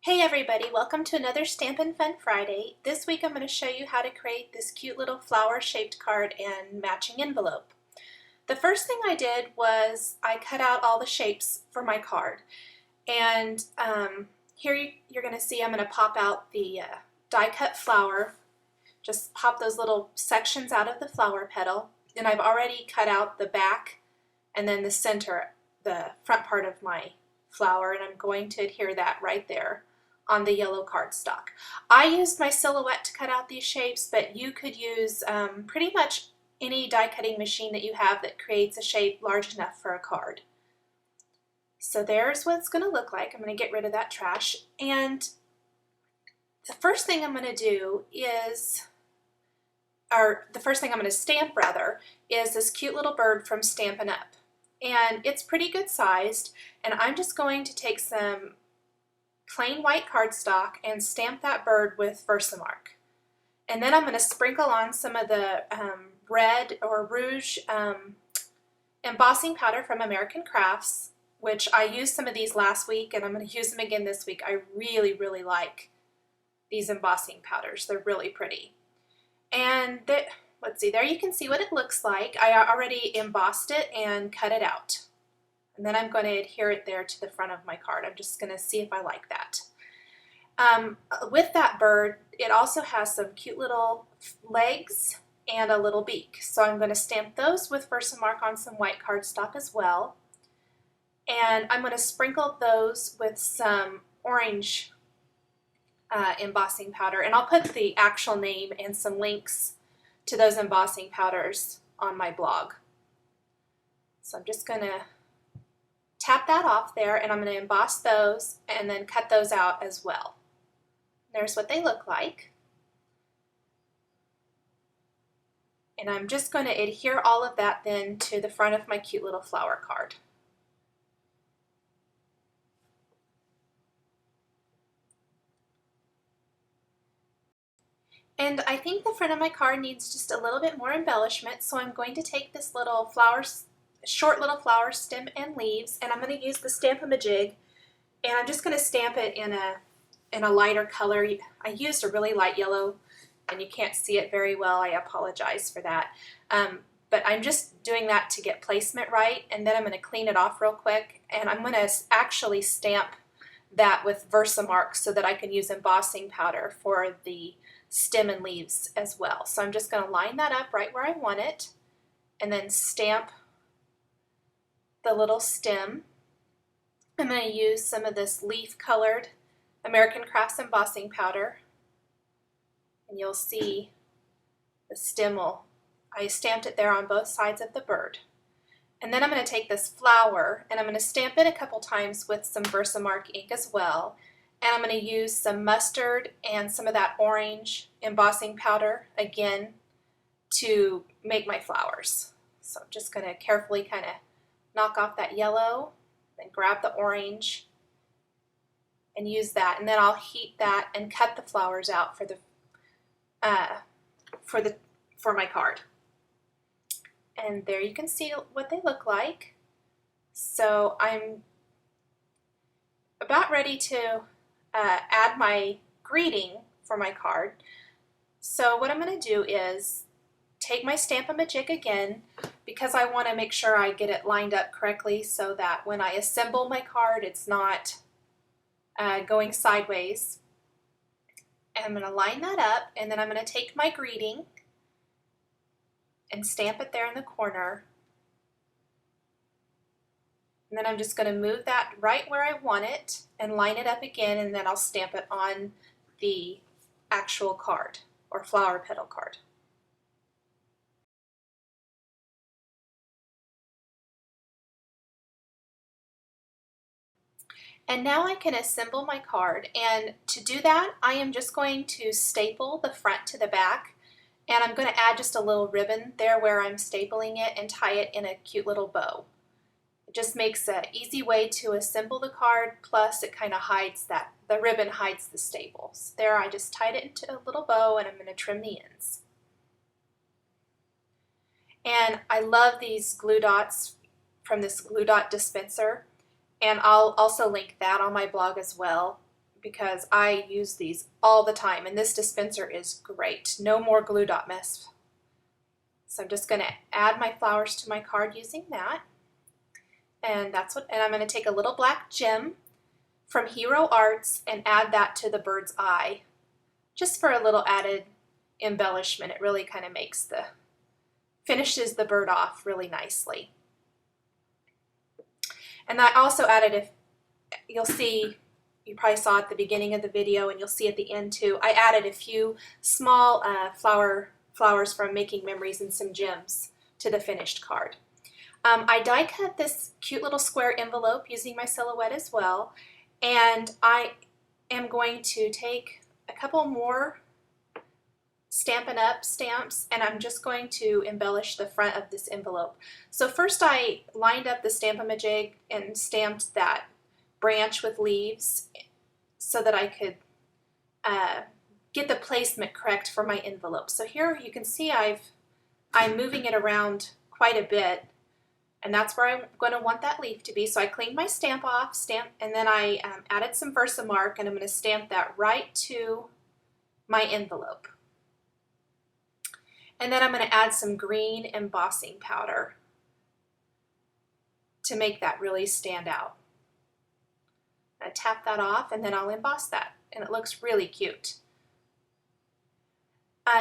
Hey everybody, welcome to another Stampin' Fun Friday. This week I'm going to show you how to create this cute little flower shaped card and matching envelope. The first thing I did was I cut out all the shapes for my card, and here you're going to see I'm going to pop out the die cut flower. Just pop those little sections out of the flower petal, and I've already cut out the back and then the center, the front part of my flower, and I'm going to adhere that right there on the yellow cardstock. I used my Silhouette to cut out these shapes, but you could use pretty much any die cutting machine that you have that creates a shape large enough for a card. So there's what it's going to look like. I'm going to get rid of that trash, and the first thing I'm going to do is, or the first thing I'm going to stamp rather, is this cute little bird from Stampin' Up. And it's pretty good sized, and I'm just going to take some plain white cardstock and stamp that bird with Versamark. And then I'm going to sprinkle on some of the red or rouge embossing powder from American Crafts, which I used some of these last week and I'm going to use them again this week. I really like these embossing powders. They're really pretty. And let's see, there you can see what it looks like. I already embossed it and cut it out. And then I'm going to adhere it there to the front of my card. I'm just going to see if I like that. With that bird, it also has some cute little legs and a little beak. So I'm going to stamp those with Versamark on some white cardstock as well. And I'm going to sprinkle those with some orange embossing powder. And I'll put the actual name and some links to those embossing powders on my blog. So I'm just going to tap that off there, and I'm going to emboss those and then cut those out as well. There's what they look like. And I'm just going to adhere all of that then to the front of my cute little flower card. And I think the front of my card needs just a little bit more embellishment, so I'm going to take this little short little flower stem and leaves, and I'm going to use the Stampin' Magouirk, and I'm just going to stamp it in a lighter color. I used a really light yellow, and you can't see it very well. I apologize for that. But I'm just doing that to get placement right, and then I'm going to clean it off real quick, and I'm going to actually stamp that with Versamark so that I can use embossing powder for the stem and leaves as well. So I'm just going to line that up right where I want it, and then stamp the little stem. I'm going to use some of this leaf colored American Crafts embossing powder, and you'll see the stem I stamped it there on both sides of the bird. And then I'm going to take this flower and I'm going to stamp it a couple times with some Versamark ink as well, and I'm going to use some mustard and some of that orange embossing powder again to make my flowers. So I'm just going to carefully kind of knock off that yellow, then grab the orange and use that, and then I'll heat that and cut the flowers out for my card. And there you can see what they look like. So I'm about ready to add my greeting for my card. So what I'm going to do is take my Stampin' Magouirk again, because I want to make sure I get it lined up correctly so that when I assemble my card it's not going sideways. And I'm going to line that up, and then I'm going to take my greeting and stamp it there in the corner. And then I'm just going to move that right where I want it and line it up again, and then I'll stamp it on the actual card or flower petal card. And now I can assemble my card, and to do that I am just going to staple the front to the back, and I'm going to add just a little ribbon there where I'm stapling it and tie it in a cute little bow. It just makes an easy way to assemble the card, plus it kind of hides that, the ribbon hides the staples. There, I just tied it into a little bow, and I'm going to trim the ends. And I love these glue dots from this glue dot dispenser. And I'll also link that on my blog as well, because I use these all the time, and this dispenser is great. No more glue dot mess. So I'm just going to add my flowers to my card using that. And I'm going to take a little black gem from Hero Arts and add that to the bird's eye, just for a little added embellishment. It really kind of finishes the bird off really nicely. And I also added, you'll see, you probably saw at the beginning of the video and you'll see at the end too, I added a few small flowers from Making Memories and some gems to the finished card. I die cut this cute little square envelope using my silhouette as well, and I am going to take a couple more Stampin' Up! Stamps, and I'm just going to embellish the front of this envelope. So first I lined up the Stampin' Majig and stamped that branch with leaves so that I could get the placement correct for my envelope. So here you can see I'm moving it around quite a bit, and that's where I'm going to want that leaf to be. So I cleaned my stamp off, and then I added some Versamark, and I'm going to stamp that right to my envelope. And then I'm going to add some green embossing powder to make that really stand out. I tap that off and then I'll emboss that, and it looks really cute.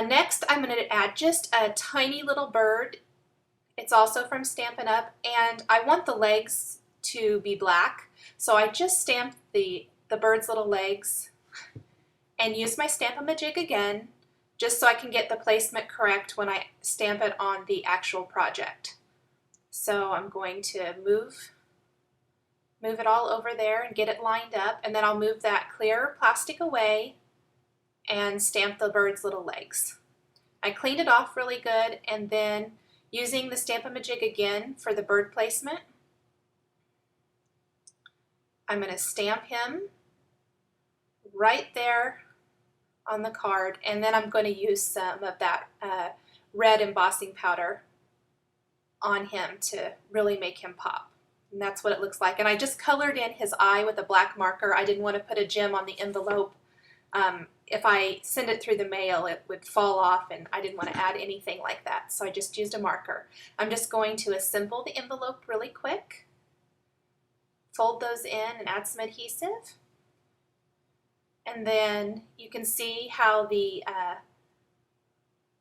Next I'm going to add just a tiny little bird. It's also from Stampin' Up! And I want the legs to be black, so I just stamped the bird's little legs and used my Stampin' Majig again, just so I can get the placement correct when I stamp it on the actual project. So I'm going to move it all over there and get it lined up, and then I'll move that clear plastic away and stamp the bird's little legs. I cleaned it off really good, and then using the Stampin' Majig again for the bird placement, I'm going to stamp him right there on the card, and then I'm going to use some of that red embossing powder on him to really make him pop. And that's what it looks like. And I just colored in his eye with a black marker. I didn't want to put a gem on the envelope. If I send it through the mail, it would fall off, and I didn't want to add anything like that. So I just used a marker. I'm just going to assemble the envelope really quick, fold those in and add some adhesive. And then you can see how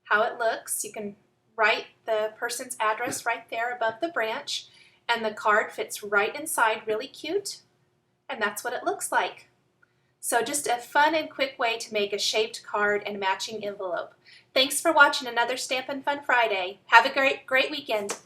how it looks. You can write the person's address right there above the branch, and the card fits right inside, really cute, and that's what it looks like. So just a fun and quick way to make a shaped card and matching envelope. Thanks for watching another Stampin' Fun Friday. Have a great weekend.